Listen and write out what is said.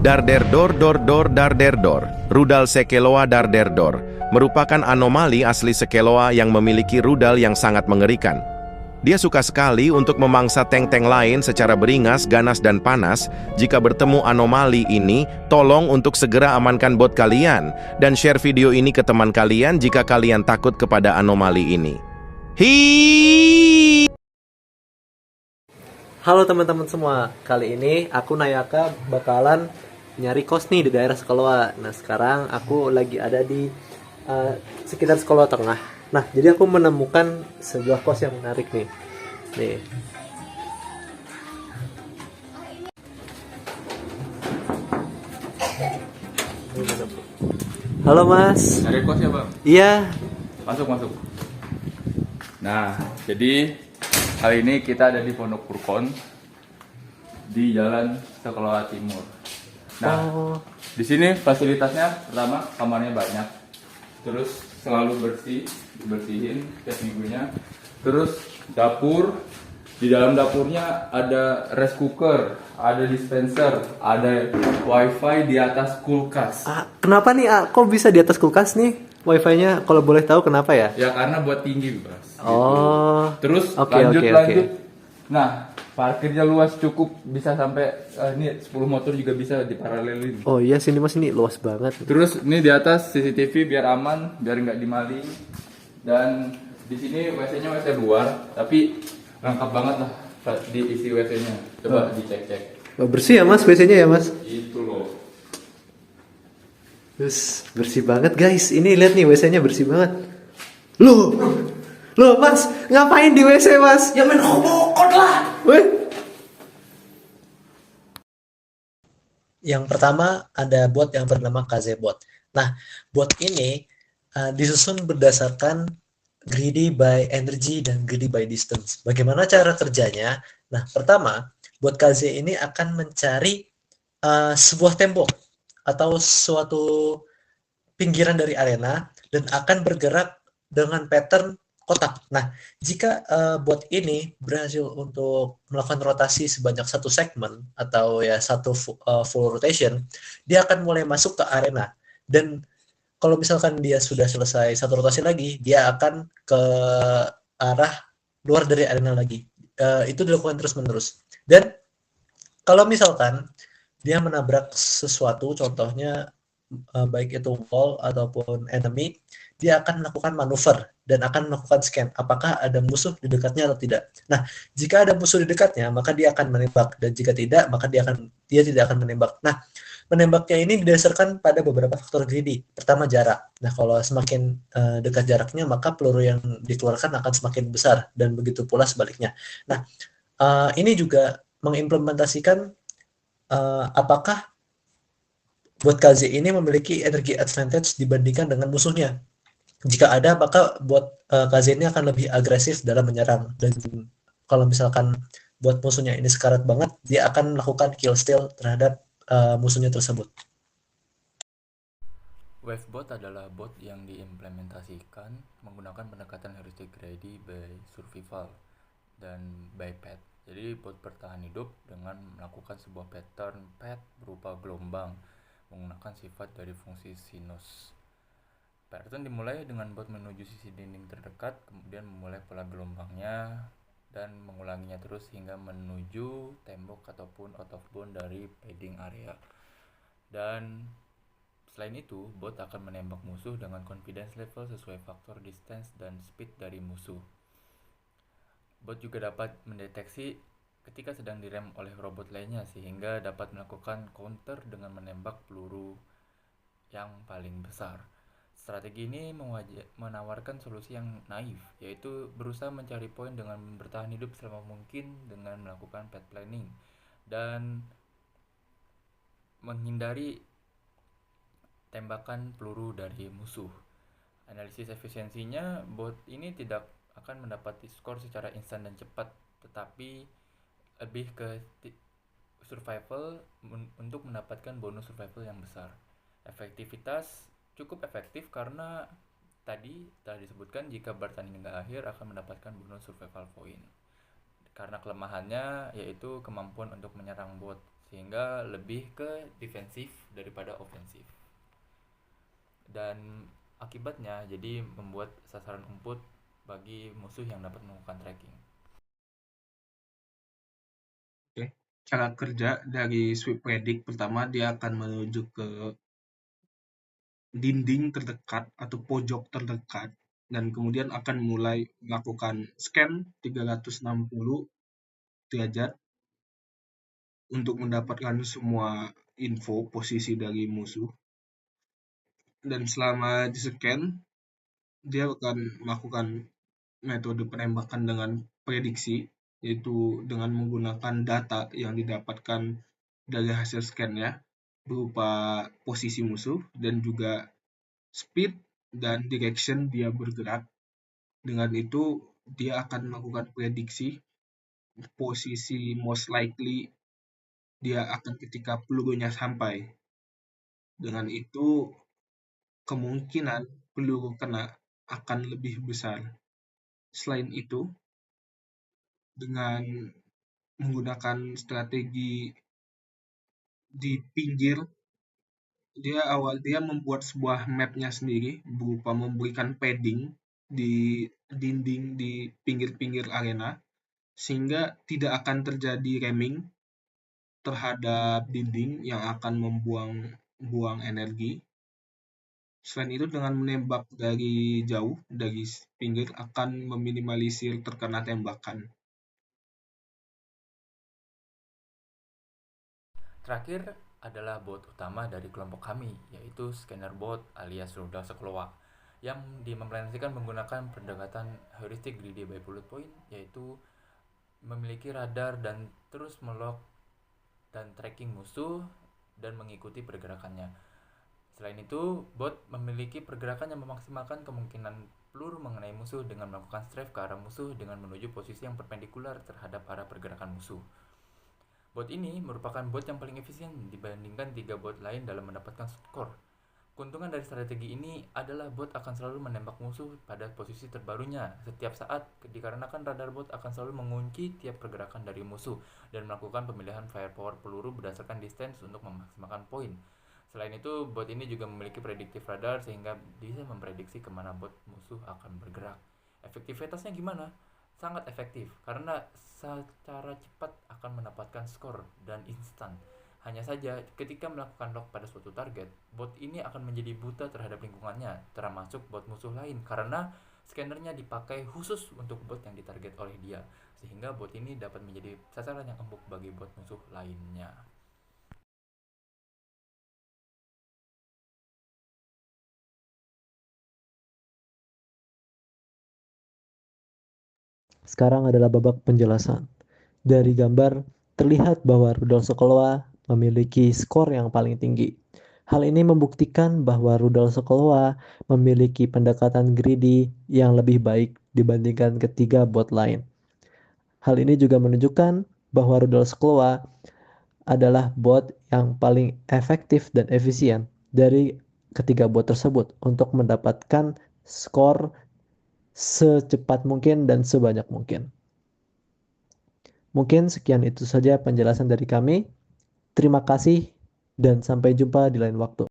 Darderdor dor darderdor, rudal Sekeloa darderdor, merupakan anomali asli Sekeloa yang memiliki rudal yang sangat mengerikan. Dia suka sekali untuk memangsa tank-tank lain secara beringas, ganas, dan panas. Jika bertemu anomali ini, tolong untuk segera amankan bot kalian, dan share video ini ke teman kalian jika kalian takut kepada anomali ini. Hiiii! Halo teman-teman semua, kali ini aku Nayaka bakalan nyari kos nih di daerah Sekeloa. Nah sekarang aku lagi ada di sekitar Sekeloa Tengah. Nah jadi aku menemukan sebuah kos yang menarik nih. Nih. Halo Mas. Cari kos ya bang? Iya. Masuk. Nah, jadi kali ini kita ada di Pondok Purkon di Jalan Sekeloa Timur. Nah, di sini fasilitasnya pertama kamarnya banyak, terus selalu dibersihin setiap minggunya. Terus dapur, di dalam dapurnya ada rice cooker, ada dispenser, ada wifi di atas kulkas. Kenapa nih? Kok bisa di atas kulkas nih? Wifi-nya kalau boleh tahu kenapa ya? Ya karena buat tinggi bos. Oh. Terus Oke. lanjut. Nah, parkirnya luas cukup bisa sampai ini 10 motor juga bisa diparalelin. Oh iya sini Mas, ini luas banget. Terus ini di atas CCTV biar aman, biar nggak dimaling. Dan di sini WC-nya WC luar, tapi lengkap banget lah diisi WC-nya. Coba dicek. Bersih ya Mas WC-nya ya Mas? Itu loh. Terus bersih banget guys. Ini lihat nih WC-nya bersih banget. Loh Mas, ngapain di WC Mas? Ya main hobokot lah. Weh. Yang pertama ada bot yang bernama KZ-bot. Nah, bot ini disusun berdasarkan greedy by energy dan greedy by distance. Bagaimana cara kerjanya? Nah, pertama, bot KZ ini akan mencari sebuah tembok atau suatu pinggiran dari arena dan akan bergerak dengan pattern kotak. Nah, jika bot ini berhasil untuk melakukan rotasi sebanyak satu segmen atau ya satu full rotation, dia akan mulai masuk ke arena. Dan kalau misalkan dia sudah selesai satu rotasi lagi, dia akan ke arah luar dari arena lagi. Itu dilakukan terus-menerus. Dan kalau misalkan dia menabrak sesuatu, contohnya baik itu wall ataupun enemy, dia akan melakukan manuver dan akan melakukan scan apakah ada musuh di dekatnya atau tidak. Nah, jika ada musuh di dekatnya, maka dia akan menembak, dan jika tidak, maka dia tidak akan menembak. Nah, menembaknya ini didasarkan pada beberapa faktor greedy. Pertama, jarak. Nah, kalau semakin dekat jaraknya, maka peluru yang dikeluarkan akan semakin besar, dan begitu pula sebaliknya. Nah, ini juga mengimplementasikan apakah bot KZ ini memiliki energi advantage dibandingkan dengan musuhnya. Jika ada, maka bot KZ ini akan lebih agresif dalam menyerang. Dan kalau misalkan bot musuhnya ini sekarat banget, dia akan melakukan kill steal terhadap musuhnya tersebut. Wavebot adalah bot yang diimplementasikan menggunakan pendekatan heuristic greedy by survival dan by pet. Jadi bot bertahan hidup dengan melakukan sebuah pattern pet berupa gelombang menggunakan sifat dari fungsi sinus. Pattern dimulai dengan bot menuju sisi dinding terdekat, kemudian memulai pola gelombangnya dan mengulanginya terus hingga menuju tembok ataupun out of bound dari padding area. Dan selain itu, bot akan menembak musuh dengan confidence level sesuai faktor distance dan speed dari musuh. Bot juga dapat mendeteksi ketika sedang direm oleh robot lainnya sehingga dapat melakukan counter dengan menembak peluru yang paling besar. Strategi ini menawarkan solusi yang naif, yaitu berusaha mencari poin dengan bertahan hidup selama mungkin dengan melakukan path planning dan menghindari tembakan peluru dari musuh. Analisis efisiensinya, bot ini tidak akan mendapati skor secara instan dan cepat, tetapi lebih ke survival untuk mendapatkan bonus survival yang besar. Efektivitas cukup efektif karena tadi telah disebutkan jika bertanding hingga akhir akan mendapatkan bonus survival point. Karena kelemahannya yaitu kemampuan untuk menyerang bot sehingga lebih ke defensif daripada ofensif. Dan akibatnya jadi membuat sasaran empuk bagi musuh yang dapat melakukan tracking. Oke. Cara kerja dari sweep predict, pertama dia akan menuju ke dinding terdekat atau pojok terdekat dan kemudian akan mulai melakukan scan 360 derajat untuk mendapatkan semua info posisi dari musuh. Dan selama di-scan, dia akan melakukan metode penembakan dengan prediksi, yaitu dengan menggunakan data yang didapatkan dari hasil scan-nya berupa posisi musuh dan juga speed dan direction dia bergerak. Dengan itu dia akan melakukan prediksi posisi most likely dia akan ketika pelurunya sampai. Dengan itu kemungkinan peluru kena akan lebih besar. Selain itu, dengan menggunakan strategi di pinggir, dia membuat sebuah map-nya sendiri berupa memberikan padding di dinding di pinggir-pinggir arena sehingga tidak akan terjadi ramming terhadap dinding yang akan membuang energi. Selain itu dengan menembak dari jauh dari pinggir akan meminimalisir terkena tembakan. Terakhir adalah bot utama dari kelompok kami, yaitu scanner bot alias rudal sekeloa, yang diimplementasikan menggunakan pendekatan heuristic greedy by bullet point, yaitu memiliki radar dan terus melok dan tracking musuh dan mengikuti pergerakannya. Selain itu, bot memiliki pergerakan yang memaksimalkan kemungkinan peluru mengenai musuh dengan melakukan strafe ke arah musuh dengan menuju posisi yang perpendikular terhadap arah pergerakan musuh. Bot ini merupakan bot yang paling efisien dibandingkan 3 bot lain dalam mendapatkan skor. Keuntungan dari strategi ini adalah bot akan selalu menembak musuh pada posisi terbarunya setiap saat dikarenakan radar bot akan selalu mengunci tiap pergerakan dari musuh dan melakukan pemilihan firepower peluru berdasarkan distance untuk memaksimalkan poin. Selain itu, bot ini juga memiliki predictive radar sehingga bisa memprediksi kemana bot musuh akan bergerak. Efektivitasnya gimana? Sangat efektif karena secara cepat akan mendapatkan skor dan instan. Hanya saja, ketika melakukan lock pada suatu target, bot ini akan menjadi buta terhadap lingkungannya, termasuk bot musuh lain, karena scannernya dipakai khusus untuk bot yang ditarget oleh dia, sehingga bot ini dapat menjadi sasaran yang empuk bagi bot musuh lainnya. Sekarang adalah babak penjelasan. Dari gambar, terlihat bahwa rudal Sokolowka memiliki skor yang paling tinggi. Hal ini membuktikan bahwa rudal Sokolowka memiliki pendekatan greedy yang lebih baik dibandingkan ketiga bot lain. Hal ini juga menunjukkan bahwa rudal Sokolowka adalah bot yang paling efektif dan efisien dari ketiga bot tersebut untuk mendapatkan skor secepat mungkin dan sebanyak mungkin. Mungkin sekian itu saja penjelasan dari kami. Terima kasih dan sampai jumpa di lain waktu.